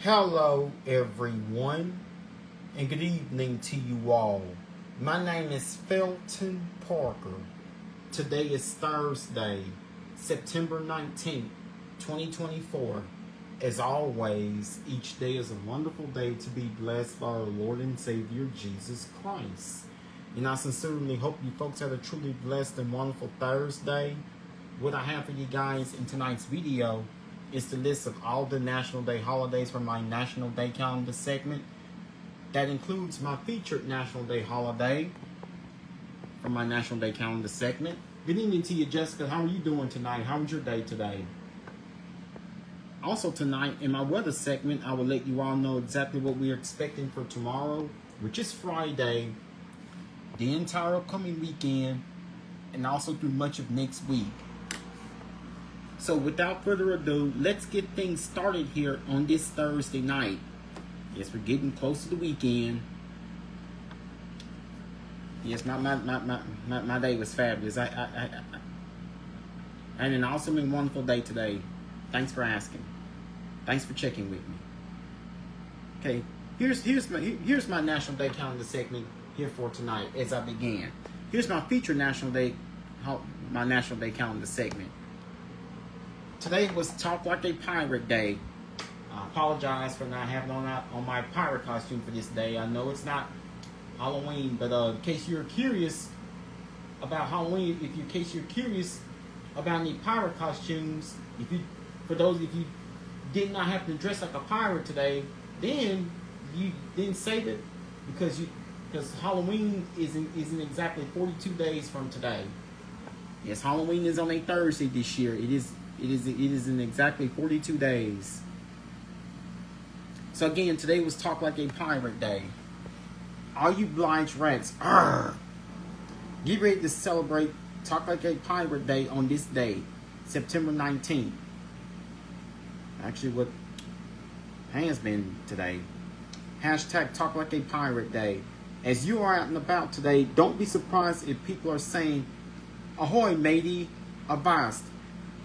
Hello, everyone, and good evening to you all. My name is Felton Parker. Today is Thursday, September 19th, 2024. As always, each day is a wonderful day to be blessed by our Lord and Savior, Jesus Christ. And I sincerely hope you folks had a truly blessed and wonderful Thursday. What I have for you guys in tonight's video is the list of all the National Day holidays from my National Day calendar segment. That includes my featured National Day holiday from my National Day calendar segment. Good evening to you, Jessica. How are you doing tonight? How was your day today? Also tonight, in my weather segment, I will let you all know exactly what we are expecting for tomorrow, which is Friday, the entire upcoming weekend, and also through much of next week. So without further ado, let's get things started here on this Thursday night. Yes, we're getting close to the weekend. Yes, my day was fabulous. I had an awesome and wonderful day today. Thanks for asking. Thanks for checking with me. Okay, here's my National Day calendar segment here for tonight as I begin. Here's my featured National Day calendar segment. Today was Talk Like a Pirate Day. I apologize for not having on my pirate costume for this day. I know it's not Halloween, but in case you're curious about Halloween, in case you're curious about any pirate costumes, for those of you did not have to dress like a pirate today, then you didn't save it because Halloween isn't exactly 42 days from today. Yes, Halloween is on a Thursday this year. It is in exactly 42 days. So again, today was Talk Like a Pirate Day. All you blind rats, get ready to celebrate Talk Like a Pirate Day on this day, September 19th. Actually, what has been today. Hashtag Talk Like a Pirate Day. As you are out and about today, don't be surprised if people are saying, ahoy matey, avast,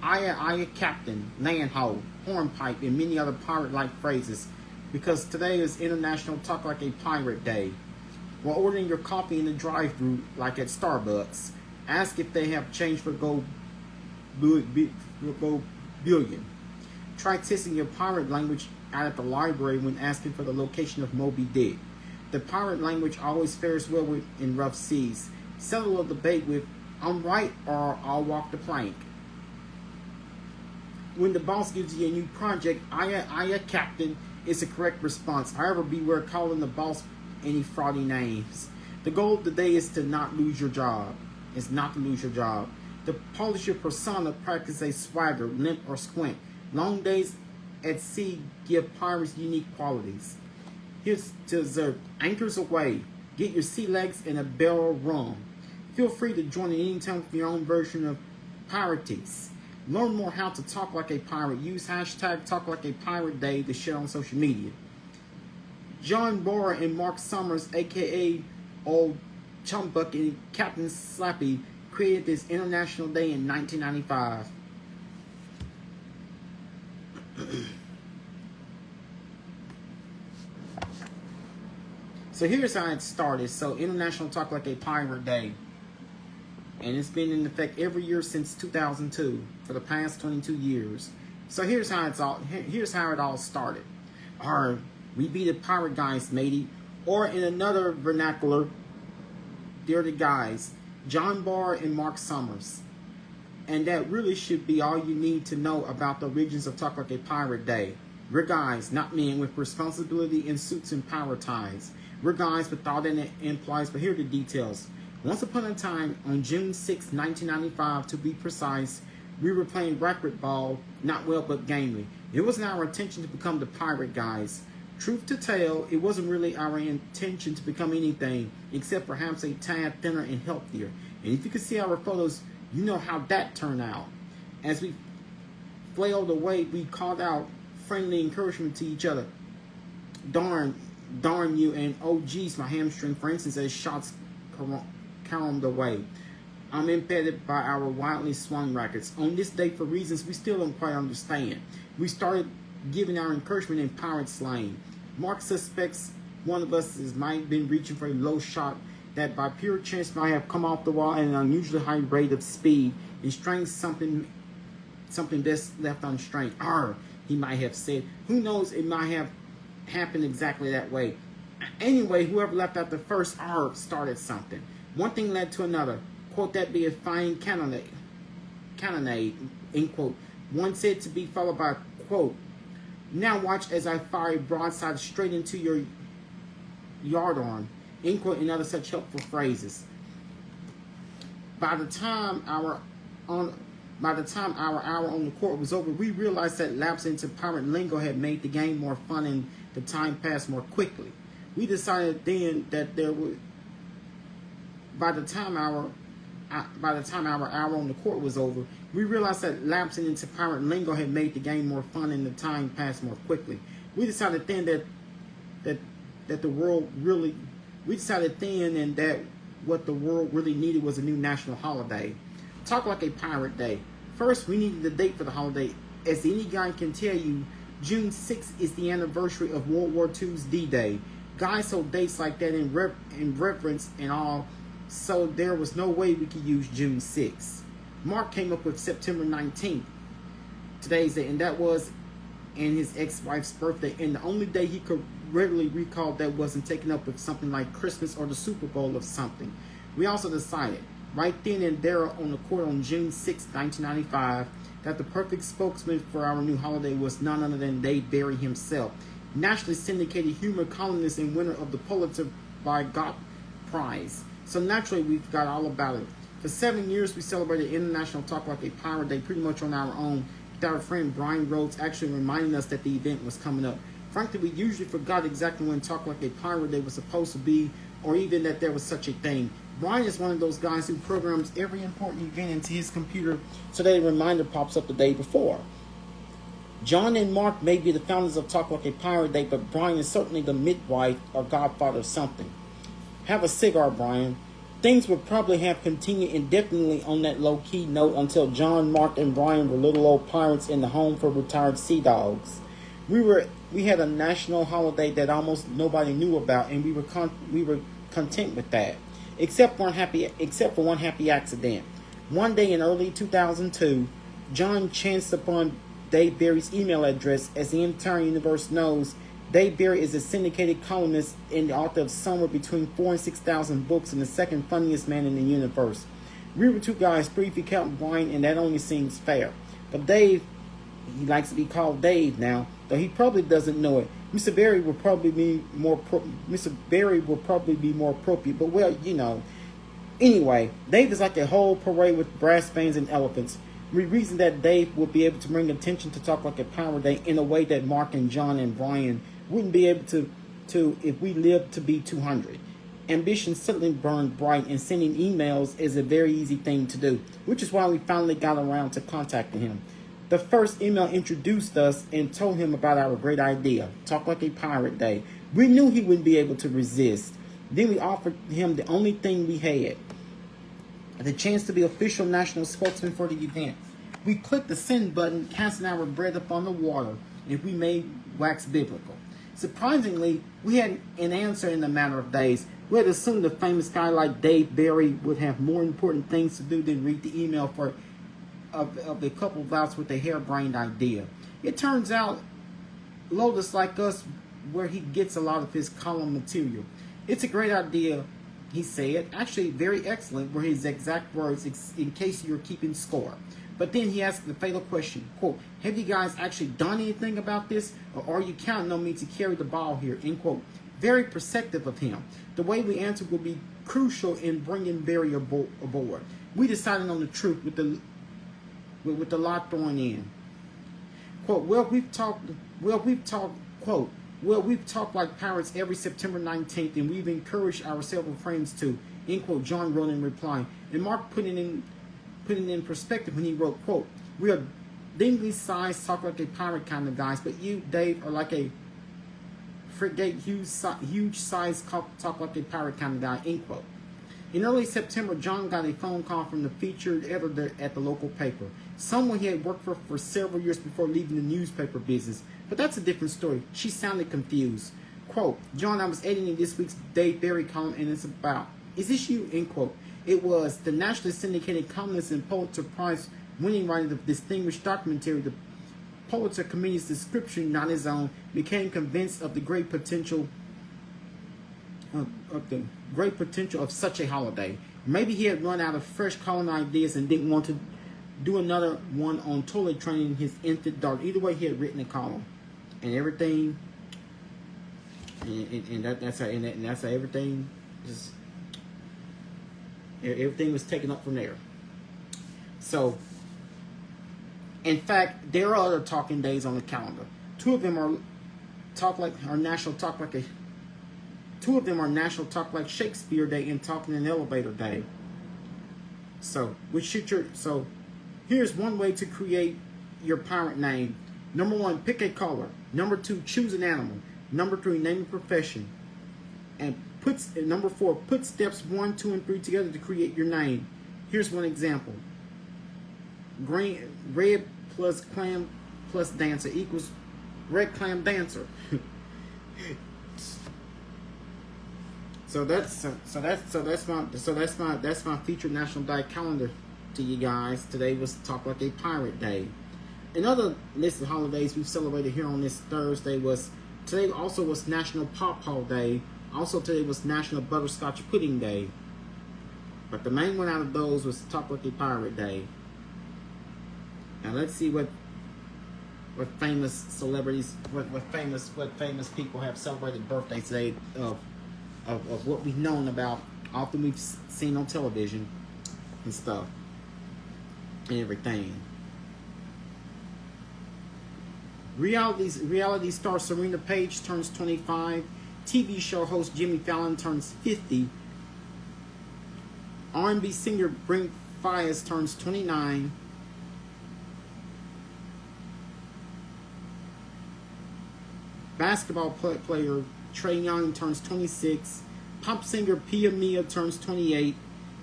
aye captain, land ho, hornpipe, and many other pirate-like phrases, because today is International Talk Like a Pirate Day. While ordering your coffee in the drive-thru, like at Starbucks, ask if they have change for gold billion. Try testing your pirate language out at the library when asking for the location of Moby Dick. The pirate language always fares well in rough seas. Settle a debate with, I'm right or I'll walk the plank. When the boss gives you a new project, aye, captain, is the correct response. However, beware calling the boss any fraudy names. The goal of the day is to not lose your job. It's not to lose your job. To polish your persona, practice a swagger, limp or squint. Long days at sea give pirates unique qualities. Here's to observe. Anchors away. Get your sea legs in a barrel rum. Feel free to join at any time with your own version of pirates. Learn more how to talk like a pirate. Use hashtag Talk Like a Pirate Day to share on social media. John Borer and Mark Summers, aka Old Chumbuck and Captain Slappy, created this International Day in 1995. So here's how it started. So International Talk Like a Pirate Day. And it's been in effect every year since 2002 for the past 22 years. So here's how it all started. We be the pirate guys, matey. Or in another vernacular, they're the guys, John Borer and Mark Summers. And that really should be all you need to know about the origins of Talk Like a Pirate Day. We're guys, not men, with responsibility in suits and power ties. We're guys with thought and implies, but here are the details. Once upon a time, on June 6, 1995, to be precise, we were playing racquetball, not well but gamely. It wasn't our intention to become the pirate guys. Truth to tell, it wasn't really our intention to become anything, except perhaps a tad thinner and healthier. And if you could see our photos, you know how that turned out. As we flailed away, we called out friendly encouragement to each other. Darn you, and oh geez, my hamstring, for instance, as shots calmed away. I'm impeded by our wildly swung rackets. On this day, for reasons we still don't quite understand, we started giving our encouragement in pirate slang. Mark suspects one of us might have been reaching for a low shot that by pure chance might have come off the wall at an unusually high rate of speed and strained something best left unstrained. Arr, he might have said. Who knows, it might have happened exactly that way. Anyway, whoever left out the first arr started something. One thing led to another. Quote, that be a fine cannonade, end quote. One said to be followed by, quote, now watch as I fire a broadside straight into your yardarm, end quote, and other such helpful phrases. By the time our hour on the court was over, we realized that lapse into pirate lingo had made the game more fun and the time passed more quickly. We decided then that there would, by the time our hour on the court was over, we realized that lapsing into pirate lingo had made the game more fun and the time passed more quickly. We decided then that the world really, what the world really needed was a new national holiday. Talk Like a Pirate Day. First, we needed a date for the holiday. As any guy can tell you, June 6th is the anniversary of World War II's D-Day. Guys hold dates like that in reverence and all, so there was no way we could use June 6th. Mark came up with September 19th, today's day, and that was and his ex-wife's birthday, and the only day he could readily recall that wasn't taken up with something like Christmas or the Super Bowl or something. We also decided, right then and there on the court on June 6, 1995, that the perfect spokesman for our new holiday was none other than Dave Barry himself, nationally syndicated humor columnist and winner of the Pulitzer by Gott Prize. So naturally, we forgot all about it. For 7 years, we celebrated International Talk Like a Pirate Day pretty much on our own, with our friend Brian Rhodes actually reminding us that the event was coming up. Frankly, we usually forgot exactly when Talk Like a Pirate Day was supposed to be, or even that there was such a thing. Brian is one of those guys who programs every important event into his computer so that a reminder pops up the day before. John and Mark may be the founders of Talk Like a Pirate Day, but Brian is certainly the midwife or godfather of something. Have a cigar, Brian. Things would probably have continued indefinitely on that low-key note until John, Mark, and Brian were little old pirates in the home for retired sea dogs. We had a national holiday that almost nobody knew about, and we were content with that, except for one happy accident. One day in early 2002, John chanced upon Dave Barry's email address. As the entire universe knows, Dave Barry is a syndicated columnist and the author of somewhere between 4,000 and 6,000 books and the second funniest man in the universe. We were two guys, three if you count Brian, and that only seems fair. But Dave, he likes to be called Dave now, though he probably doesn't know it. Mr. Barry will probably be more appropriate, but well, you know. Anyway, Dave is like a whole parade with brass bands and elephants. We reason that Dave will be able to bring attention to Talk Like a Pirate Day in a way that Mark and John and Brian wouldn't be able to if we lived to be 200. Ambition suddenly burned bright, and sending emails is a very easy thing to do, which is why we finally got around to contacting him. The first email introduced us and told him about our great idea, Talk Like a Pirate Day. We knew he wouldn't be able to resist. Then we offered him the only thing we had, the chance to be official national spokesman for the event. We clicked the send button, casting our bread upon the water, and we made wax biblical. Surprisingly, we had an answer in a matter of days. We had assumed a famous guy like Dave Barry would have more important things to do than read the email of a couple of hours with a harebrained idea. It turns out, Lotus like us, where he gets a lot of his column material. It's a great idea, he said. Actually, very excellent were his exact words, in case you're keeping score. But then he asked the fatal question, quote, have you guys actually done anything about this, or are you counting on me to carry the ball here, end quote. Very perceptive of him. The way we answered will be crucial in bringing Barry aboard. We decided on the truth with the lot thrown in. Quote, we've talked like pirates every September 19th, and we've encouraged our several friends to, end quote, John wrote in reply. And Mark put it in perspective when he wrote, quote, we are dingley sized, talk like a pirate kind of guys, but you, Dave, are like a frigate, huge size, talk like a pirate kind of guy, end quote. In early September, John got a phone call from the featured editor at the local paper, someone he had worked for several years before leaving the newspaper business. But that's a different story. She sounded confused. Quote, John, I was editing this week's Dave Barry column, and it's about, is this you? End quote. It was. The nationally syndicated columnist and Pulitzer Prize winning writer of distinguished documentary, The Pulitzer Committee's description, not his own, became convinced of the great potential of such a holiday. Maybe he had run out of fresh column ideas and didn't want to do another one on toilet training his infant daughter. Either way, he had written a column, and everything, and that's how everything just everything was taken up from there. So, in fact, there are other talking days on the calendar. Two of them are National Talk Like Shakespeare Day and Talking in an Elevator Day. So here's one way to create your pirate name. Number 1, pick a color. Number 2, choose an animal. Number 3, name a profession. And number 4, put steps 1, 2, and 3 together to create your name. Here's one example. Red plus clam plus dancer equals red clam dancer. So that's my featured National Day calendar to you guys. Today was Talk Like a Pirate Day. Another list of holidays we've celebrated here on this Thursday was today also was National Pawpaw Day. Also today was National Butterscotch Pudding Day. But the main one out of those was Talk Like a Pirate Day. Now let's see what famous celebrities, what famous people have celebrated birthdays today of what we've known about, often we've seen on television and stuff and everything. Reality star Serena Page turns 25. TV show host Jimmy Fallon turns 50. R&B singer Brent Faiyaz turns 29. Basketball player Trae Young turns 26. Pop singer Pia Mia turns 28.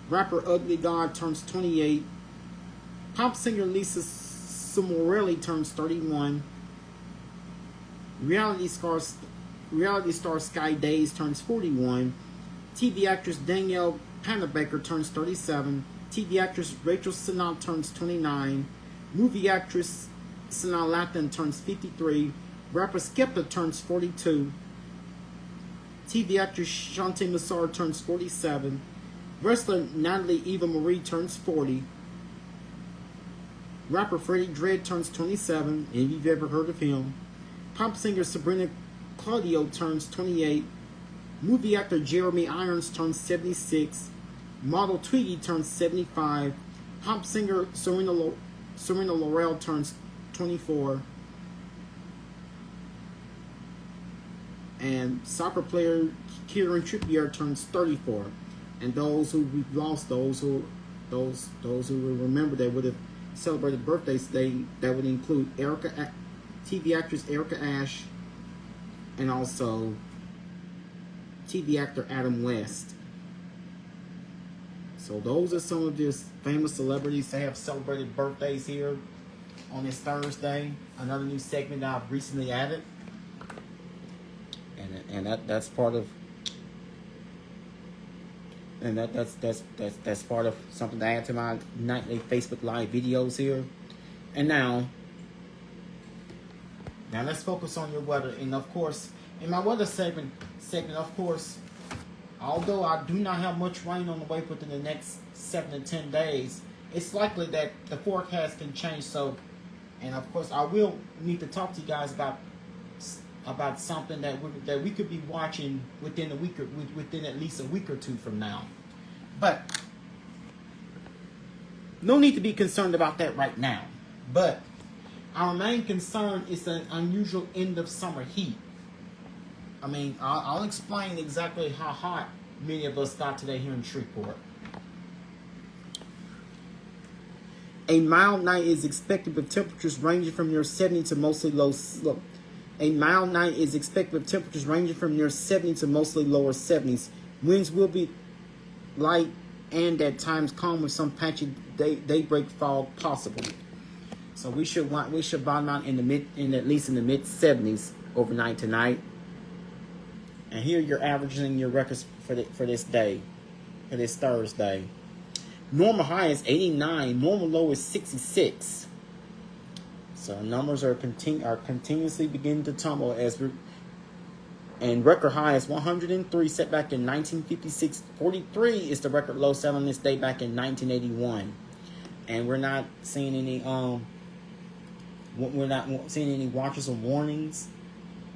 Rapper Ugly God turns 28. Pop singer Lisa Sumorelli turns 31. Reality star Sky Days turns 41. TV actress Danielle Panabaker turns 37. TV actress Rachel Sennott turns 29. Movie actress Sanaa Lathan turns 53. Rapper Skepta turns 42. TV actress Shantae Massar turns 47. Wrestler Natalie Eva Marie turns 40. Rapper Freddie Dredd turns 27, if you've ever heard of him. Pop singer Sabrina Claudio turns 28. Movie actor Jeremy Irons turns 76. Model Twiggy turns 75. Pop singer Serena Laurel turns 24. And soccer player Kieran Trippier turns 34. And those who we've lost, those who will remember that would have celebrated birthdays today, that would include TV actress Erica Ashe, and also TV actor Adam West. So those are some of the famous celebrities that have celebrated birthdays here on this Thursday. Another new segment that I've recently added. And that's part of that's part of something to add to my nightly Facebook Live videos here. And now let's focus on your weather. And of course, in my weather segment, of course, although I do not have much rain on the way within the next 7 to 10 days, it's likely that the forecast can change. So, and of course, I will need to talk to you guys about something that we could be watching within at least a week or two from now. But no need to be concerned about that right now. But our main concern is the unusual end of summer heat. I mean, I'll explain exactly how hot many of us got today here in Shreveport. A mild night is expected with temperatures ranging from near 70 to mostly low. A mild night is expected with temperatures ranging from near 70 to mostly lower 70s. Winds will be light and at times calm with some patchy daybreak fog possible. So we should bottom out at least in the mid 70s overnight tonight. And here you're averaging your records for this day, for this Thursday. Normal high is 89. Normal low is 66. So numbers are continuously beginning to tumble and record high is 103, set back in 1956. 43 is the record low set on this day back in 1981. And we're not seeing any watches or warnings.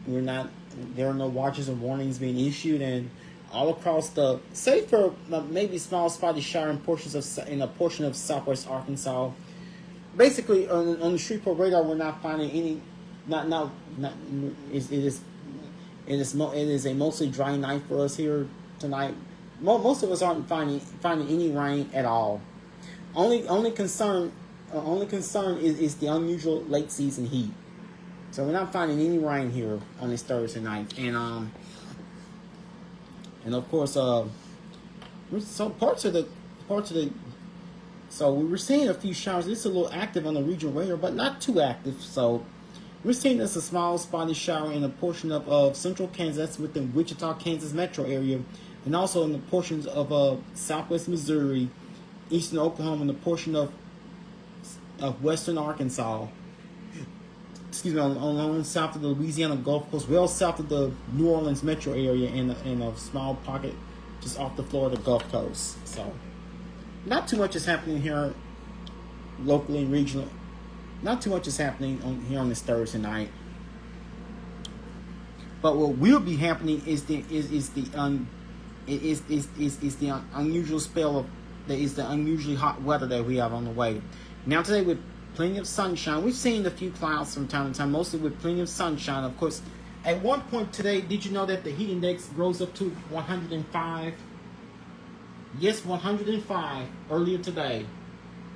There are no watches or warnings being issued, and all across save for maybe small spotty shower in a portion of southwest Arkansas. Basically, on the Shreveport radar, we're not finding any. It is a mostly dry night for us here tonight. Most of us aren't finding any rain at all. Only concern is the unusual late season heat. So we're not finding any rain here on this Thursday night, and of course so we were seeing a few showers. This is a little active on the regional radar, but not too active. So we're seeing this a small spotty shower in a portion of central Kansas, within Wichita, Kansas metro area, and also in the portions of southwest Missouri, eastern Oklahoma, and the portion of western Arkansas. Excuse me, along south of the Louisiana Gulf Coast, well south of the New Orleans metro area, and a small pocket just off the Florida Gulf Coast. So not too much is happening here locally and regionally. Not too much is happening here on this Thursday night. But what will be happening is the unusual spell is the unusually hot weather that we have on the way. Now today with plenty of sunshine. We've seen a few clouds from time to time, mostly with plenty of sunshine. Of course, at one point today, did you know that the heat index rose up to 105? Yes, 105 earlier today.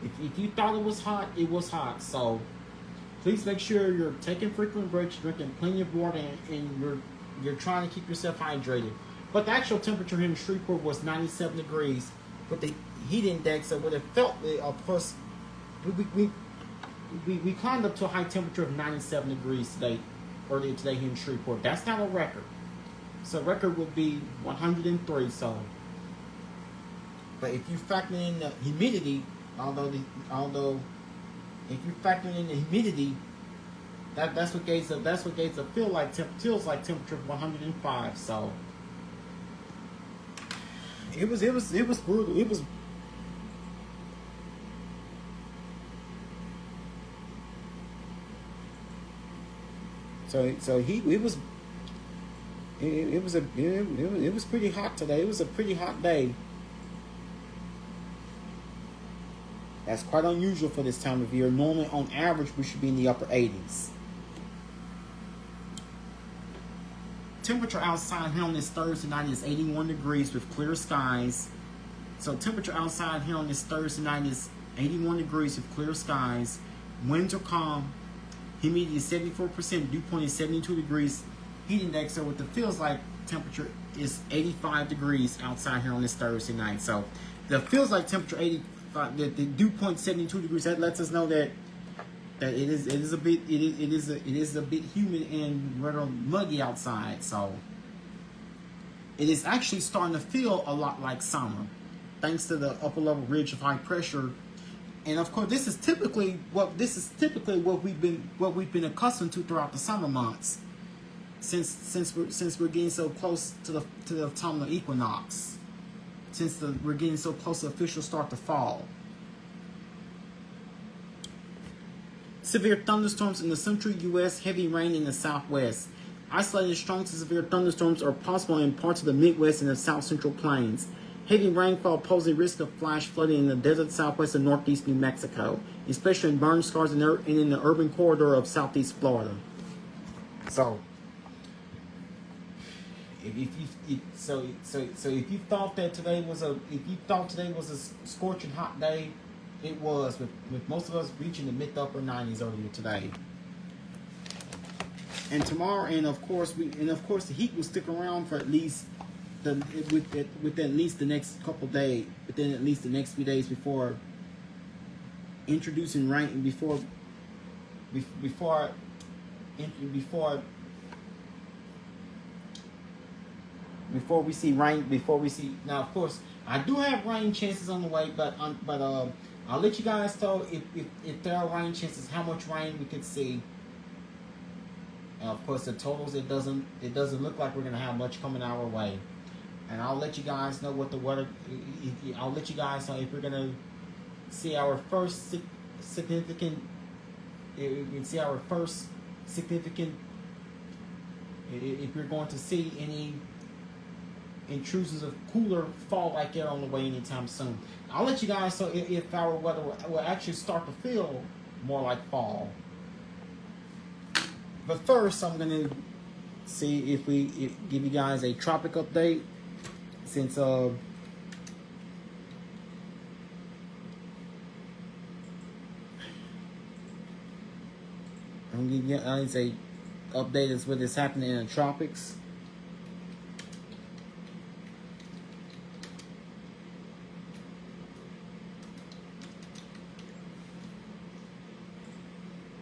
If you thought it was hot, it was hot. So please make sure you're taking frequent breaks, drinking plenty of water, and you're trying to keep yourself hydrated. But the actual temperature here in Shreveport was 97 degrees. With the heat index, so what it felt, of course, we climbed up to a high temperature of 97 degrees earlier today here in Shreveport. That's not a record. So record would be 103. So, but if you factor in the humidity, although if you factor in the humidity, that's what gave a feels like temperature of 105. So it was brutal. It was. So it was pretty hot today. It was a pretty hot day. That's quite unusual for this time of year. Normally, on average, we should be in the upper 80s. Temperature outside here on this Thursday night is 81 degrees with clear skies. So temperature outside here on this Thursday night is 81 degrees with clear skies. Winds are calm. Humidity is 74%. Dew point is 72 degrees. Heat index, so what the feels like temperature is 85 degrees outside here on this Thursday night. So the feels like temperature 85, the dew point 72 degrees. That lets us know that it is a bit humid and rather muggy outside. So it is actually starting to feel a lot like summer, thanks to the upper level ridge of high pressure. And of course, this is typically what we've been accustomed to throughout the summer months, since we're getting so close to the autumnal equinox, we're getting so close to the official start to fall. Severe thunderstorms in the central U.S., heavy rain in the southwest. Isolated strong to severe thunderstorms are possible in parts of the Midwest and the South Central Plains. Heavy rainfall poses a risk of flash flooding in the desert southwest and northeast New Mexico, especially in burn scars and in the urban corridor of southeast Florida. So, if you thought today was a scorching hot day, it was, with most of us reaching the mid to upper 90s earlier today. And tomorrow, and of course the heat will stick around for at least within at least the next couple days, within at least the next few days before introducing rain, before we see rain, now of course I do have rain chances on the way, but I'll let you guys know if there are rain chances, how much rain we could see. And of course the totals, it doesn't look like we're gonna have much coming our way. And I'll let you guys know what the weather. I'll let you guys know if we're gonna see our first significant. If we see our first significant. If we're going to see any intrusions of cooler fall-like air on the way anytime soon. I'll let you guys know if our weather will actually start to feel more like fall. But first, I'm gonna see if we give you guys a tropic update. Since I'm gonna give you guys a update as what is happening in the tropics.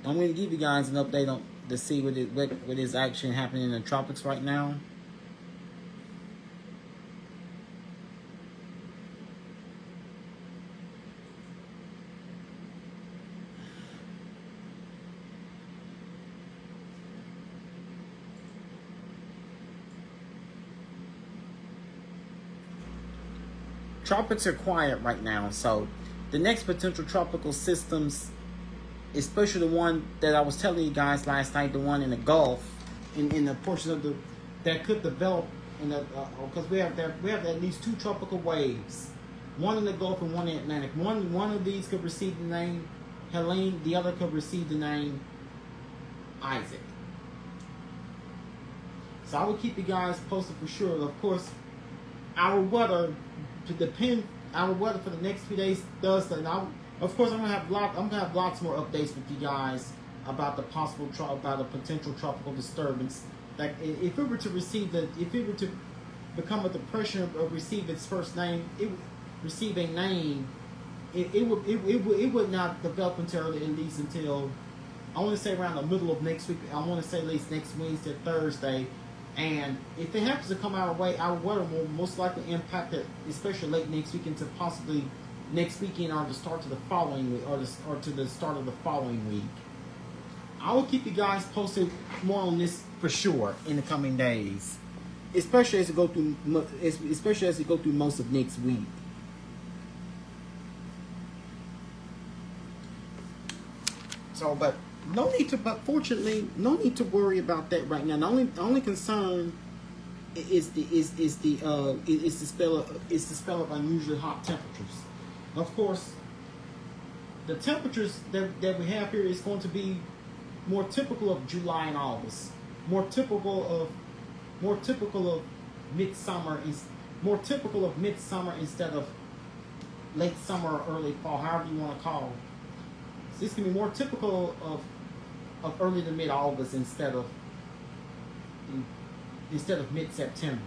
I'm gonna give you guys an update on to see what is actually happening in the tropics right now. Tropics are quiet right now, so the next potential tropical systems, especially the one that I was telling you guys last night, the one in the Gulf, in the portion of the that could develop in the because we have at least two tropical waves, one in the Gulf and one in the Atlantic. One of these could receive the name Helene, the other could receive the name Isaac. So I will keep you guys posted for sure. Of course, our weather for the next few days does that. Now, of course, I'm gonna have lots more updates with you guys about the about a potential tropical disturbance. Like if it were to become a depression or receive its first name, it would not develop until I want to say around the middle of next week. I want to say at least next Wednesday, Thursday. And if it happens to come our way, our weather will most likely impact it, especially late next week into possibly next weekend or the start to the following week, or to the start of the following week. I will keep you guys posted more on this for sure in the coming days, especially as we go through most of next week. So, but fortunately, no need to worry about that right now. The only concern is the spell of unusually hot temperatures. Of course, the temperatures that we have here is going to be more typical of July and August, more typical of midsummer instead of late summer or early fall, however you want to call it. So this can be more typical of early to mid August instead of mid September.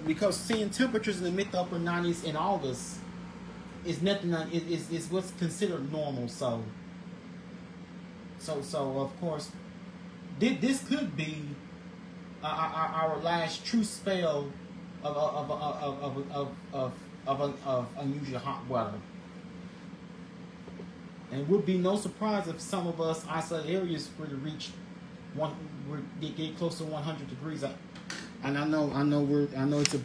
Because seeing temperatures in the mid to upper 90s in August is nothing. Is what's considered normal. So of course, this could be our last true spell of unusual hot weather. And it would be no surprise if some of us isolated areas were to reach get close to 100 degrees. And I know it's a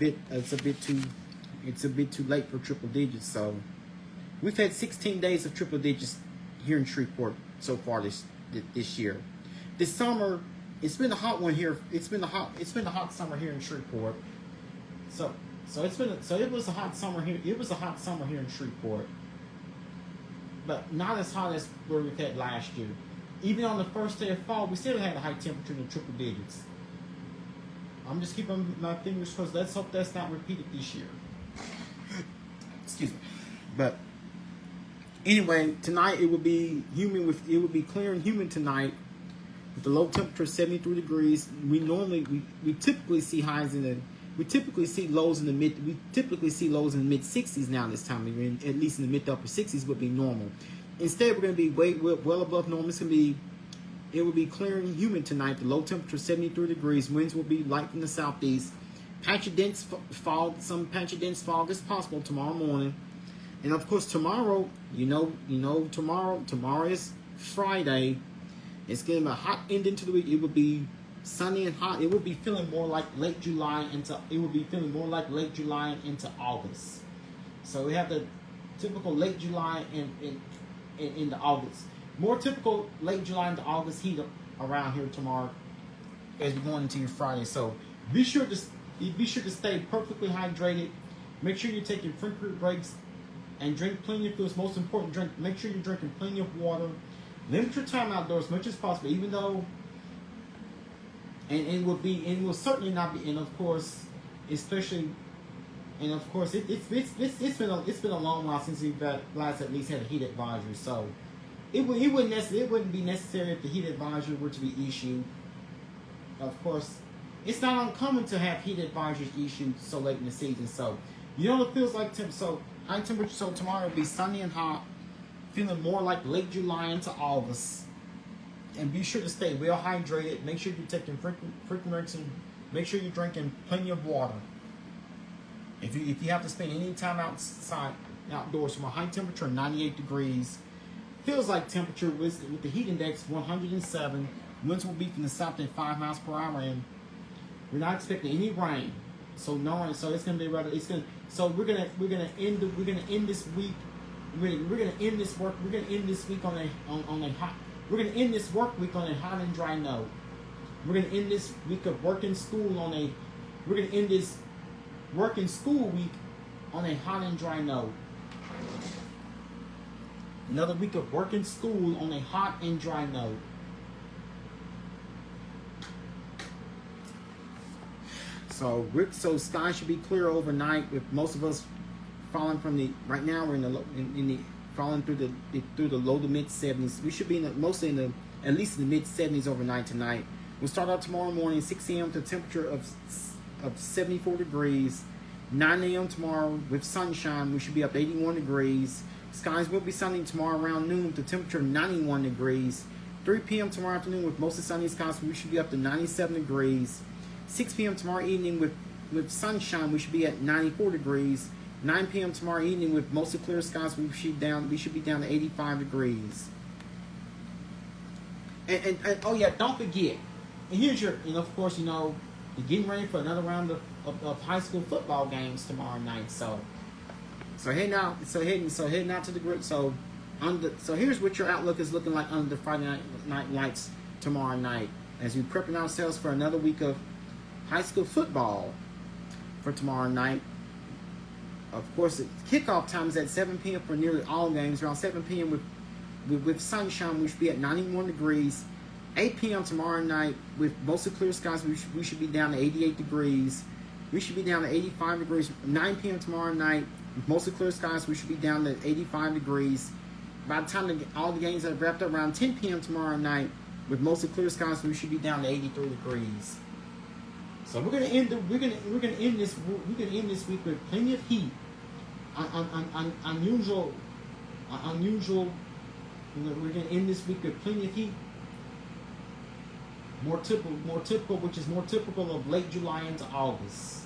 bit too late for triple digits. So we've had 16 days of triple digits here in Shreveport so far this year. This summer, it's been a hot one here. It's been a hot summer here in Shreveport. So it was a hot summer here. It was a hot summer here in Shreveport, but not as hot as where we had last year. Even on the first day of fall, we still had a high temperature in the triple digits. I'm just keeping my fingers crossed. Let's hope that's not repeated this year. Excuse me. But anyway, tonight it will be clear and humid tonight. With the low temperature 73 degrees, we typically see highs in the we typically see lows in the mid 60s now this time. At least in the mid to upper 60s would be normal. Instead, we're going to be well above normal. It will be clear and humid tonight. The low temperature 73 degrees. Winds will be light from the southeast. Patchy dense fog. Some patchy dense fog is possible tomorrow morning. And of course, tomorrow, tomorrow is Friday. It's going to be a hot ending to the week. It will be sunny and hot. It will be feeling more like late July into August. So we have the typical late July and into August. More typical late July into August heat around here tomorrow as we're going into your Friday. So be sure to stay perfectly hydrated. Make sure you're taking frequent breaks and drink plenty of fluids. Most important, make sure you're drinking plenty of water. Limit your time outdoors as much as possible, even though, and it will certainly not be, and of course, it's been a long while since we've last at least had a heat advisory. So it wouldn't be necessary if the heat advisory were to be issued. Of course, it's not uncommon to have heat advisories issued so late in the season. So it feels like high temperature. So tomorrow will be sunny and hot, feeling more like late July into August. And be sure to stay well hydrated. Make sure you're taking frequent breaks and make sure you're drinking plenty of water. If you have to spend any time outdoors, from a high temperature 98 degrees, feels like temperature with the heat index 107. Winds will be from the south at 5 miles per hour, and we're not expecting any rain. So it's gonna be rather. So we're gonna end this week. We're gonna end this work week on a hot and dry note. We're gonna end this week of working school on a. We're gonna end this working school week on a hot and dry note. Another week of working school on a hot and dry note. So skies should be clear overnight, with most of us falling from the. Right now we're falling through the low to mid 70s. We should be at least in the mid 70s overnight tonight. We'll start out tomorrow morning 6 a.m. to a temperature of 74 degrees. 9 a.m. tomorrow with sunshine. We should be up to 81 degrees. Skies will be sunny tomorrow around noon to a temperature of 91 degrees. 3 p.m. tomorrow afternoon with mostly sunny skies. We should be up to 97 degrees. 6 p.m. tomorrow evening with sunshine. We should be at 94 degrees. 9 p.m. tomorrow evening with mostly clear skies. We should be down to 85 degrees. And oh yeah, don't forget. And here's of course, you're getting ready for another round of high school football games tomorrow night. So heading out to the grid. So here's what your outlook is looking like under the Friday night lights tomorrow night, as we're prepping ourselves for another week of high school football for tomorrow night. Of course, the kickoff time is at 7 p.m. for nearly all games. Around 7 p.m. with sunshine, we should be at 91 degrees. 8 p.m. tomorrow night with mostly clear skies, we should be down to 88 degrees. We should be down to 85 degrees. 9 p.m. tomorrow night with mostly clear skies, we should be down to 85 degrees. By the time all the games are wrapped up, around 10 p.m. tomorrow night with mostly clear skies, we should be down to 83 degrees. So we're gonna end this week with plenty of heat. Unusual. We're gonna end this week with plenty of heat. More typical, which is more typical of late July into August.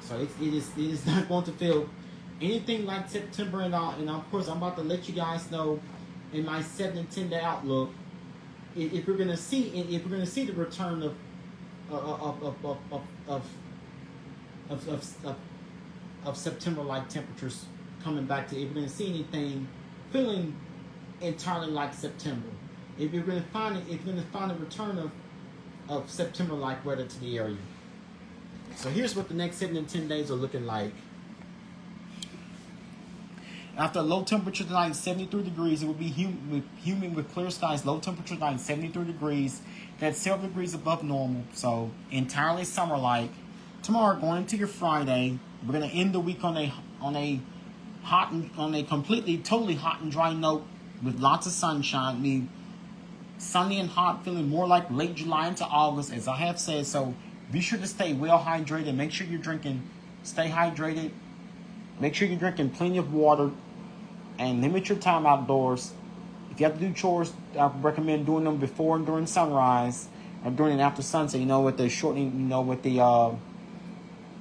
So it is not going to feel anything like September and all. And of course, I'm about to let you guys know in my 7 and 10 day outlook if we're gonna see the return of September-like temperatures coming back to. If we're going to see anything feeling entirely like September, if you're going to find a return of September-like weather to the area. So here's what the next 7 and 10 days are looking like. After a low temperature tonight, 73 degrees, it will be humid with clear skies. Low temperature tonight, 73 degrees. That's several degrees above normal. So entirely summer-like. Tomorrow, going into your Friday, we're gonna end the week on a totally hot and dry note with lots of sunshine. Sunny and hot, feeling more like late July into August, as I have said. So be sure to stay well hydrated. Make sure you're drinking, stay hydrated. Make sure you're drinking plenty of water and limit your time outdoors. If you have to do chores, I recommend doing them before and during sunrise or during and after sunset. With the shortening, with the,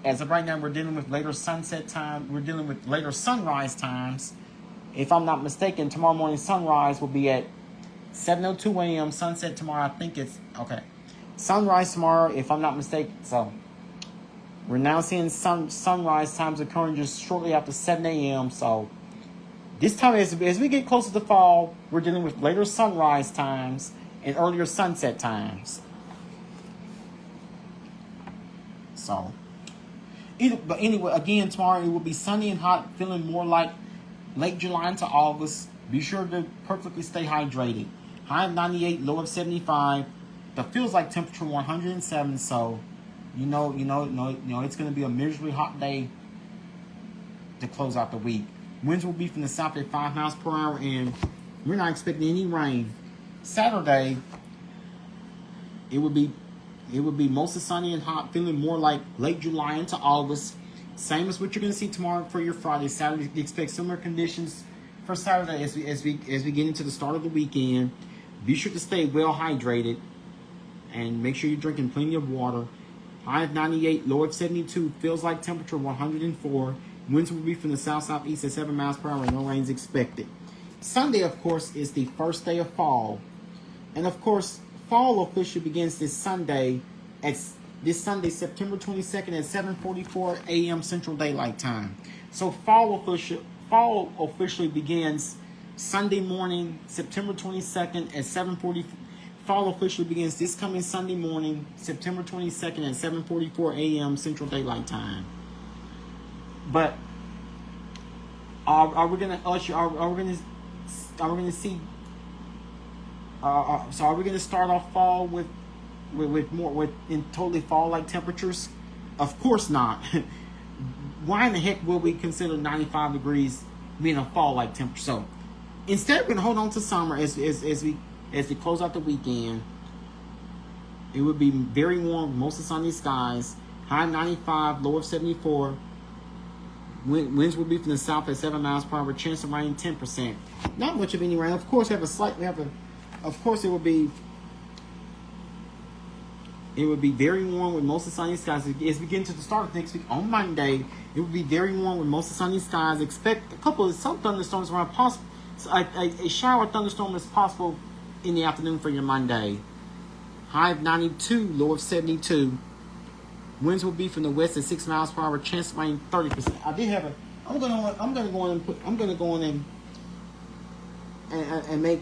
as of right now, we're dealing with later sunset time. We're dealing with later sunrise times. If I'm not mistaken, tomorrow morning sunrise will be at 7:02 a.m. Sunset tomorrow, I think it's, okay. Sunrise tomorrow, if I'm not mistaken. So, we're now seeing sunrise times occurring just shortly after 7 a.m. So, this time, as we get closer to fall, we're dealing with later sunrise times and earlier sunset times. So, but anyway, again, tomorrow it will be sunny and hot, feeling more like late July into August. Be sure to perfectly stay hydrated. High of 98, low of 75. The feels like temperature 107. So, it's going to be a miserably hot day to close out the week. Winds will be from the south at 5 miles per hour, and we're not expecting any rain. Saturday, it would be mostly sunny and hot, feeling more like late July into August. Same as what you're going to see tomorrow for your Friday. Saturday, expect similar conditions for Saturday as we get into the start of the weekend. Be sure to stay well hydrated and make sure you're drinking plenty of water. High of 98, low of 72. Feels like temperature 104. Winds will be from the south-southeast at 7 miles per hour. No rains expected. Sunday, of course, is the first day of fall. And, of course, fall officially begins this Sunday, September 22nd at 7:44 a.m. Central Daylight Time. So fall officially begins Sunday morning, September 22nd at 7:40. Fall officially begins this coming Sunday morning, September 22nd at 7:44 a.m. Central Daylight Time. But are we gonna usher? Are we gonna see? So are we gonna start off fall with totally fall-like temperatures? Of course not. Why in the heck will we consider 95 degrees being a fall-like temperature? So instead, we're gonna hold on to summer as we close out the weekend. It would be very warm, mostly sunny skies. High 95, low of 74. Winds will be from the south at 7 miles per hour. Chance of rain 10%. Not much of any rain. Of course, of course, it would be very warm with mostly sunny skies. As we get into the start of next week on Monday, it will be very warm with mostly sunny skies. Expect some thunderstorms around. Possible a shower thunderstorm is possible in the afternoon for your Monday. High of 92, low of 72. Winds will be from the west at 6 miles per hour. Chance of rain 30%. I'm gonna go in and make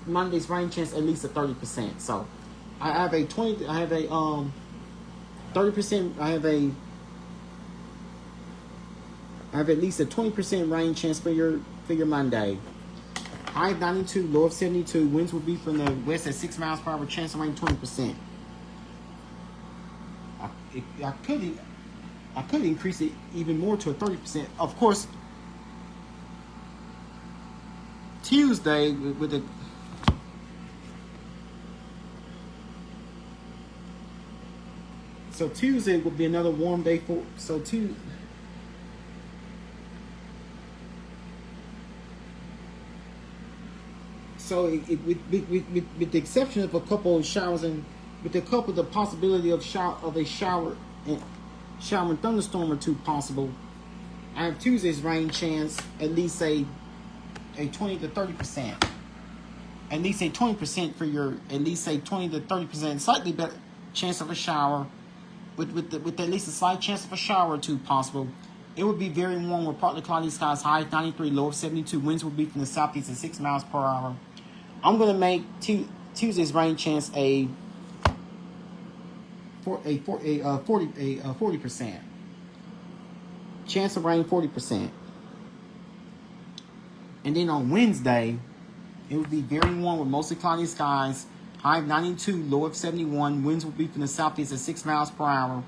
Monday's rain chance at least a 30%. So I have a 30%. I have at least a 20% rain chance for your Monday. High of 92, low of 72. Winds will be from the west at 6 miles per hour. Chance of rain 20%. I could increase it even more to a 30%. Of course, Tuesday with the Tuesday will be another warm day for Tuesday. So with the exception of a couple of showers and the possibility of a shower and thunderstorm or two possible, I have Tuesday's rain chance at least a 20 to 30%. At least a 20% for your, at least a 20 to 30%, slightly better chance of a shower, with at least a slight chance of a shower or two possible. It would be very warm with partly cloudy skies, high of 93, low of 72. Winds will be from the southeast at 6 miles per hour. I'm gonna make Tuesday's rain chance a 40%. Chance of rain 40%. And then on Wednesday, it would be very warm with mostly cloudy skies. High of 92, low of 71. Winds will be from the southeast at 6 miles per hour.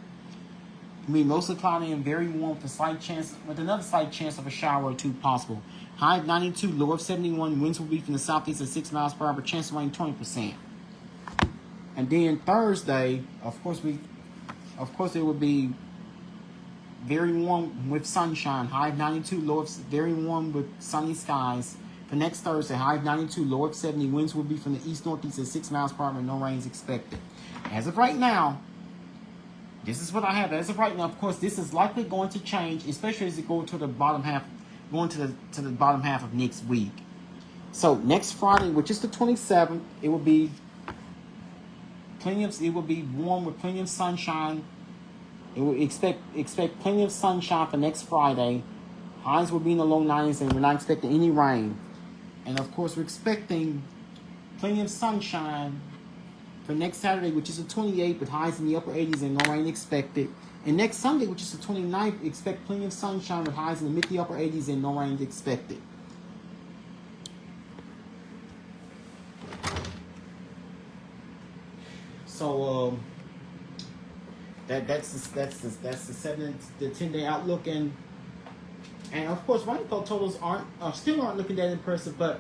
It will be mostly cloudy and very warm with another slight chance of a shower or two possible. High of 92, low of 71. Winds will be from the southeast at 6 miles per hour. Chance of rain 20%. And then Thursday, of course, it will be very warm with sunshine. High of 92, low of very warm with sunny skies. For next Thursday, high of 92, low of 70. Winds will be from the east-northeast at 6 miles per hour. No rain is expected. As of right now, this is what I have. As of right now, of course, this is likely going to change, especially as it goes to the bottom half, going to the bottom half of next week. So next Friday, which is the 27th, it will be warm with plenty of sunshine. It will expect plenty of sunshine for next Friday. Highs will be in the low 90s, and we're not expecting any rain. And of course, we're expecting plenty of sunshine for next Saturday, which is the 28th, with highs in the upper 80s and no rain expected. And next Sunday, which is the 29th, expect plenty of sunshine with highs in the mid to upper 80s and no rain expected. So that's the 10-day outlook, and of course rainfall totals still aren't looking that impressive, but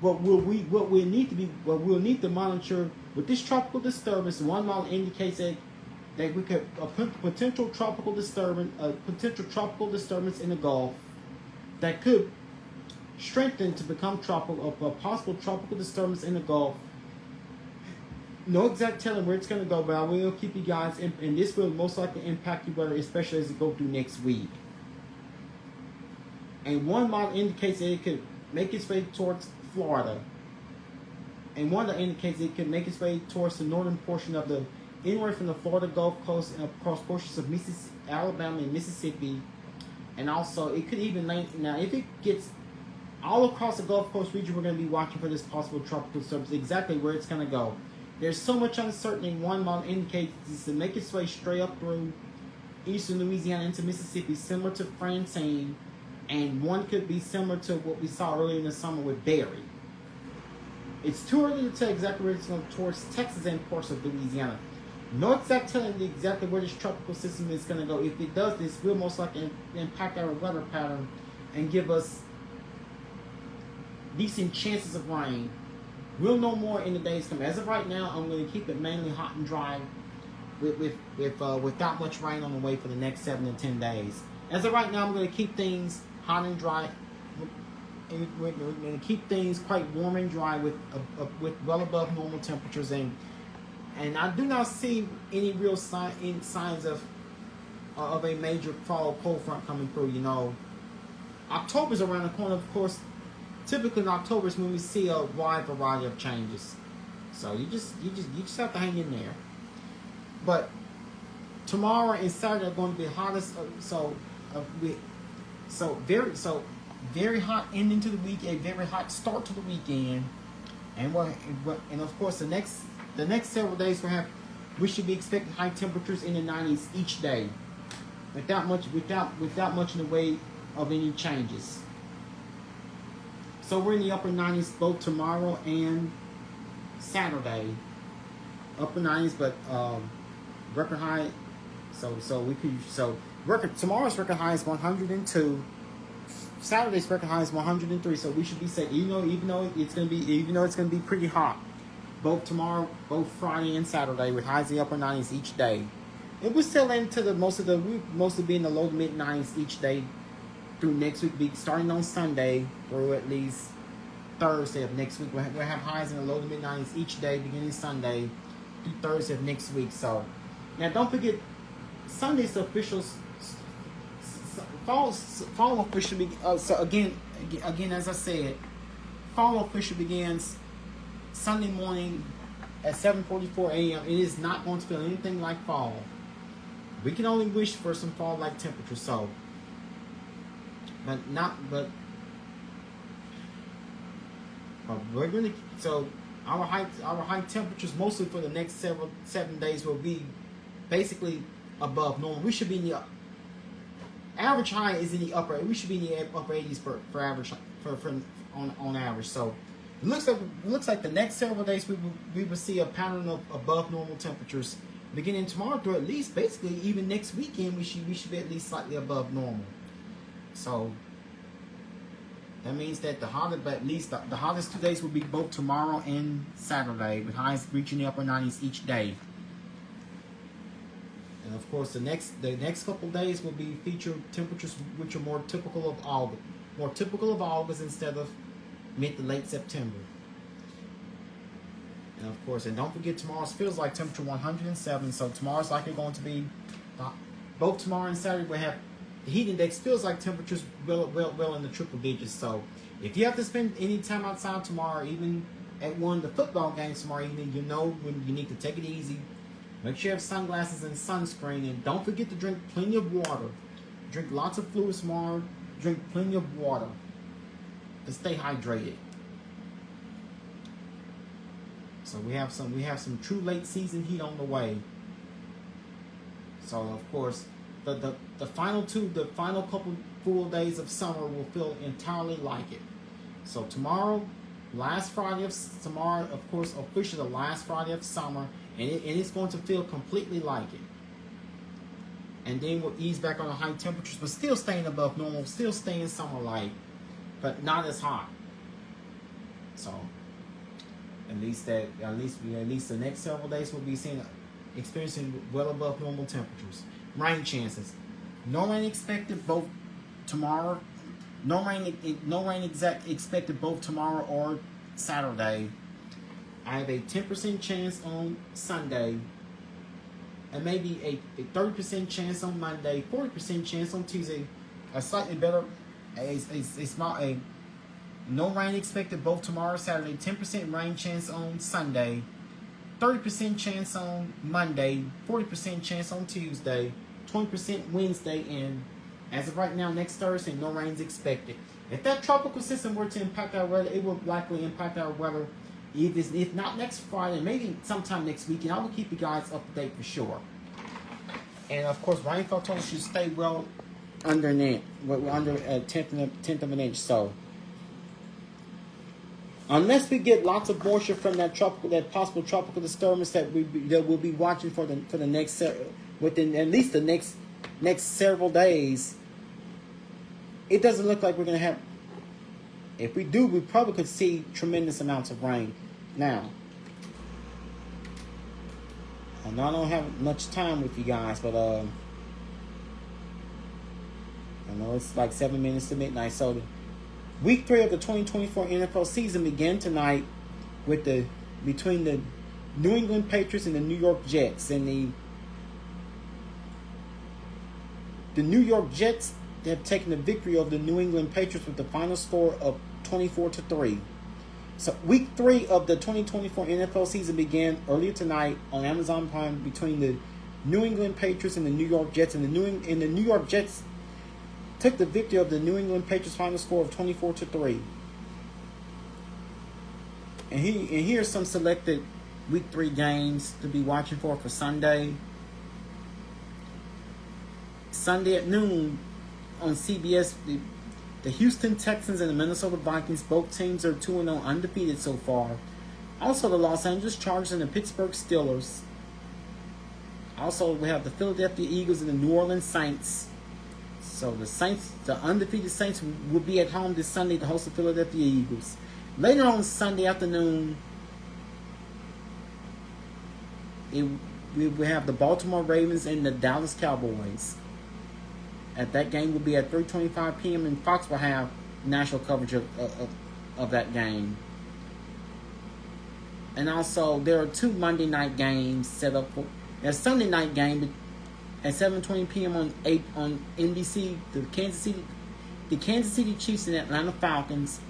what we'll need to monitor with this tropical disturbance. One model indicates that we could a potential tropical disturbance in the Gulf that could strengthen to become tropical, a possible tropical disturbance in the Gulf. No exact telling where it's going to go, but I will keep you guys, and this will most likely impact your weather, especially as it goes through next week. And one model indicates that it could make its way towards Florida. And one that indicates it could make its way towards the northern portion of the, anywhere from the Florida Gulf Coast and across portions of Mississippi, Alabama and Mississippi. And also, it could even land, now if it gets all across the Gulf Coast region, we're going to be watching for this possible tropical disturbance, exactly where it's going to go. There's so much uncertainty. One model indicates it's to make its way straight up through eastern Louisiana into Mississippi, similar to Francine, and one could be similar to what we saw earlier in the summer with Barry. It's too early to tell exactly where it's going towards Texas and parts of Louisiana. No exact telling exactly where this tropical system is going to go. If it does, this will most likely impact our weather pattern and give us decent chances of rain. We'll know more in the days coming. As of right now, I'm going to keep it mainly hot and dry without much rain on the way for the next 7 to 10 days. As of right now, I'm going to keep things hot and dry. And we're going to keep things quite warm and dry with well above normal temperatures. And I do not see any real signs of a major fall cold front coming through. You know, October's around the corner, of course. Typically in October is when we see a wide variety of changes. So you just have to hang in there. But tomorrow and Saturday are going to be hottest. Very hot ending to the week, a very hot start to the weekend, and of course the next several days we should be expecting high temperatures in the 90s each day, without much in the way of any changes. So we're in the upper 90s both tomorrow and Saturday. Upper 90s, but record high. Tomorrow's record high is 102. Saturday's record high is 103. So we should be safe, even though it's going to be pretty hot. Both Friday and Saturday, with highs in the upper 90s each day. And we're still into mostly be in the low to mid 90s each day through next week, starting on Sunday through at least Thursday of next week. We'll have highs in the low to mid 90s each day, beginning Sunday through Thursday of next week. So now don't forget, Sunday's the official fall officially. So again, as I said, fall officially begins Sunday morning at 7:44 a.m. It is not going to feel anything like fall. We can only wish for some fall-like temperature. So. But we're gonna, so our high temperatures mostly for the next 7 days will be basically above normal. We should be in the average high is in the upper. We should be in the upper 80s for average on average. So it looks like the next several days we will see a pattern of above normal temperatures beginning tomorrow through at least basically even next weekend. We should be at least slightly above normal. So That means that the hottest, but at least the hottest 2 days will be both tomorrow and Saturday, with highs reaching the upper 90s each day. And of course, the next couple days will be featured temperatures which are more typical of August instead of mid to late September. And of course, and don't forget, tomorrow's feels like temperature 107. So tomorrow's likely going to be both tomorrow and Saturday will have the heat index feels like temperatures well in the triple digits. So if you have to spend any time outside tomorrow, even at one of the football games tomorrow evening, you know when you need to take it easy. Make sure you have sunglasses and sunscreen, and don't forget to drink plenty of water. Drink lots of fluids tomorrow. Drink plenty of water to stay hydrated. So we have some true late season heat on the way. So of course, the final couple full days of summer will feel entirely like it. So tomorrow, tomorrow, of course, officially the last Friday of summer, and it's going to feel completely like it. And then we'll ease back on the high temperatures, but still staying above normal, still staying summer-like, but not as hot. So at least the next several days we'll be experiencing well above normal temperatures. Rain chances. No rain expected both tomorrow. No rain expected both tomorrow or Saturday. I have a 10% chance on Sunday, and maybe a 30% chance on Monday, 40% chance on Tuesday. A slightly better, no rain expected both tomorrow and Saturday. 10% rain chance on Sunday, 30% chance on Monday, 40% chance on Tuesday, 20% Wednesday, and as of right now, next Thursday, no rain's expected. If that tropical system were to impact our weather, it will likely impact our weather. If not next Friday, maybe sometime next week, and I will keep you guys up to date for sure. And of course, rainfall totals should stay well under net. We're under a tenth of an inch. So unless we get lots of moisture from that possible tropical disturbance that we'll be watching for the next within at least the next several days, it doesn't look like we're going to have. If we do, we probably could see tremendous amounts of rain. Now, I know I don't have much time with you guys, but I know it's like 7 minutes to midnight. So, Week 3 of the 2024 NFL season began tonight with between the New England Patriots and the New York Jets, and the New York Jets have taken the victory over the New England Patriots with the final score of 24-3. So Week 3 of the 2024 NFL season began earlier tonight on Amazon Prime between the New England Patriots and the New York Jets, and the New York Jets took the victory of the New England Patriots final score of 24-3. And here's some selected Week 3 games to be watching for Sunday. Sunday at noon on CBS, the Houston Texans and the Minnesota Vikings, both teams are 2-0 undefeated so far. Also, the Los Angeles Chargers and the Pittsburgh Steelers. Also, we have the Philadelphia Eagles and the New Orleans Saints. So the undefeated Saints will be at home this Sunday to host the Philadelphia Eagles. Later on Sunday afternoon, we will have the Baltimore Ravens and the Dallas Cowboys. That game will be at 3:25 p.m. and Fox will have national coverage of that game. And also, there are 2 Monday night games set up for a Sunday night game at 7:20 p.m. on NBC. The Kansas City Chiefs and Atlanta Falcons.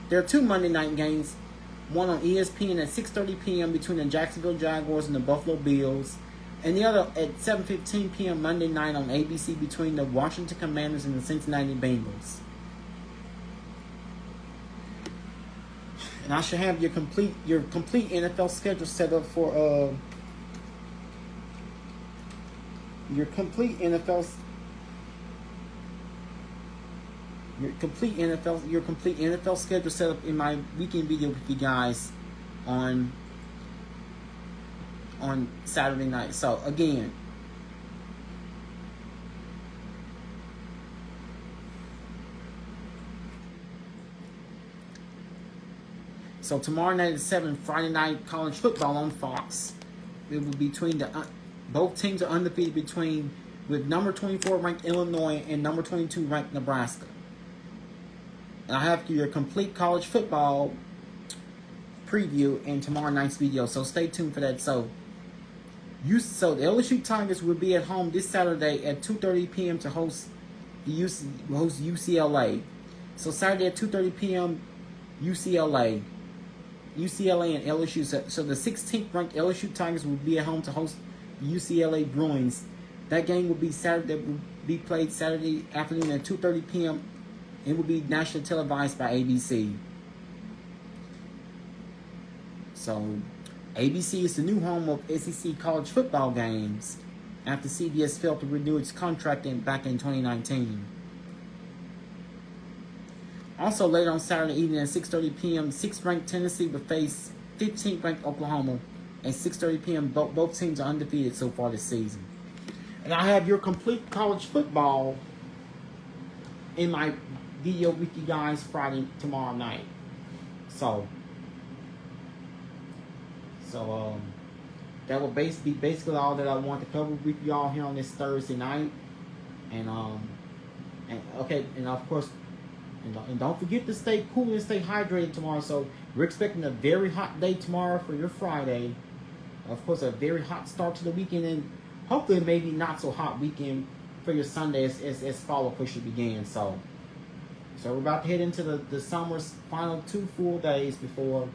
There are 2 Monday night games, one on ESPN at 6:30 p.m. between the Jacksonville Jaguars and the Buffalo Bills, and the other at 7:15 p.m. Monday night on ABC between the Washington Commanders and the Cincinnati Bengals. And I should have your complete NFL schedule set up for your complete NFL schedule set up in my weekend video with you guys on Saturday night. So again, So tomorrow night at 7, Friday night college football on Fox. It will be between both teams are undefeated with number 24 ranked Illinois and number 22 ranked Nebraska. And I have your complete college football preview in tomorrow night's video, so stay tuned for that. So the LSU Tigers will be at home this Saturday at 2:30 p.m. to host UCLA. So Saturday at 2:30 p.m. UCLA and LSU. So the 16th ranked LSU Tigers will be at home to host the UCLA Bruins. That game will be played Saturday afternoon at 2:30 p.m. It will be nationally televised by ABC. So ABC is the new home of SEC college football games after CBS failed to renew its contract back in 2019. Also, later on Saturday evening at 6:30 p.m., 6th ranked Tennessee will face 15th ranked Oklahoma. At 6:30 p.m., both teams are undefeated so far this season. And I have your complete college football in my video with you guys tomorrow night. So that will be basically all that I want to cover with y'all here on this Thursday night. And of course, and don't forget to stay cool and stay hydrated tomorrow. So we're expecting a very hot day tomorrow for your Friday. Of course, a very hot start to the weekend, and hopefully maybe not so hot weekend for your Sunday as fall officially begins. So we're about to head into the summer's final 2 full days before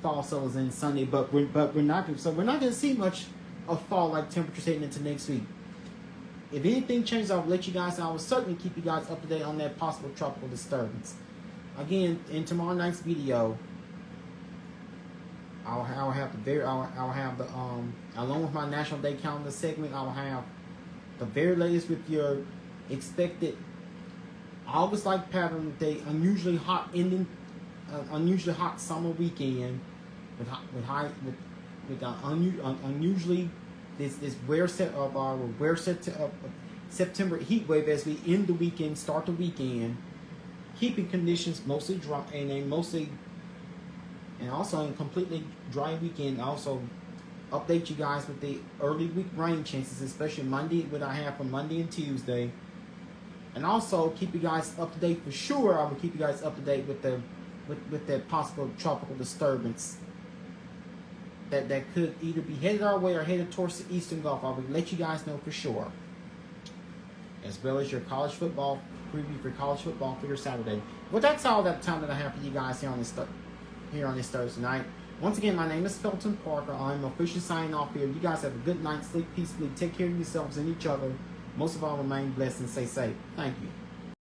fall settles in Sunday. But we're not going to see much of fall-like temperatures heading into next week. If anything changes, I'll let you guys know. I will certainly keep you guys up to date on that possible tropical disturbance. Again, in tomorrow night's video, I'll have along with my National Day Calendar segment, I will have the very latest with your expected August-like pattern with the unusually hot summer weekend with unusually this September heat wave as we end the weekend, start the weekend, keeping conditions mostly dry and also in completely dry weekend. Also update you guys with the early week rain chances, especially Monday, what I have for Monday and Tuesday. And also keep you guys up to date for sure. I will keep you guys up to date with that possible tropical disturbance that could either be headed our way or headed towards the Eastern Gulf. I will let you guys know for sure. As well as your college football preview for college football for your Saturday. Well, that's all that time that I have for you guys here on this Thursday night. Once again, my name is Felton Parker. I'm officially signing off here. You guys have a good night. Sleep peacefully. Take care of yourselves and each other. Most of all, remain blessed and stay safe. Thank you.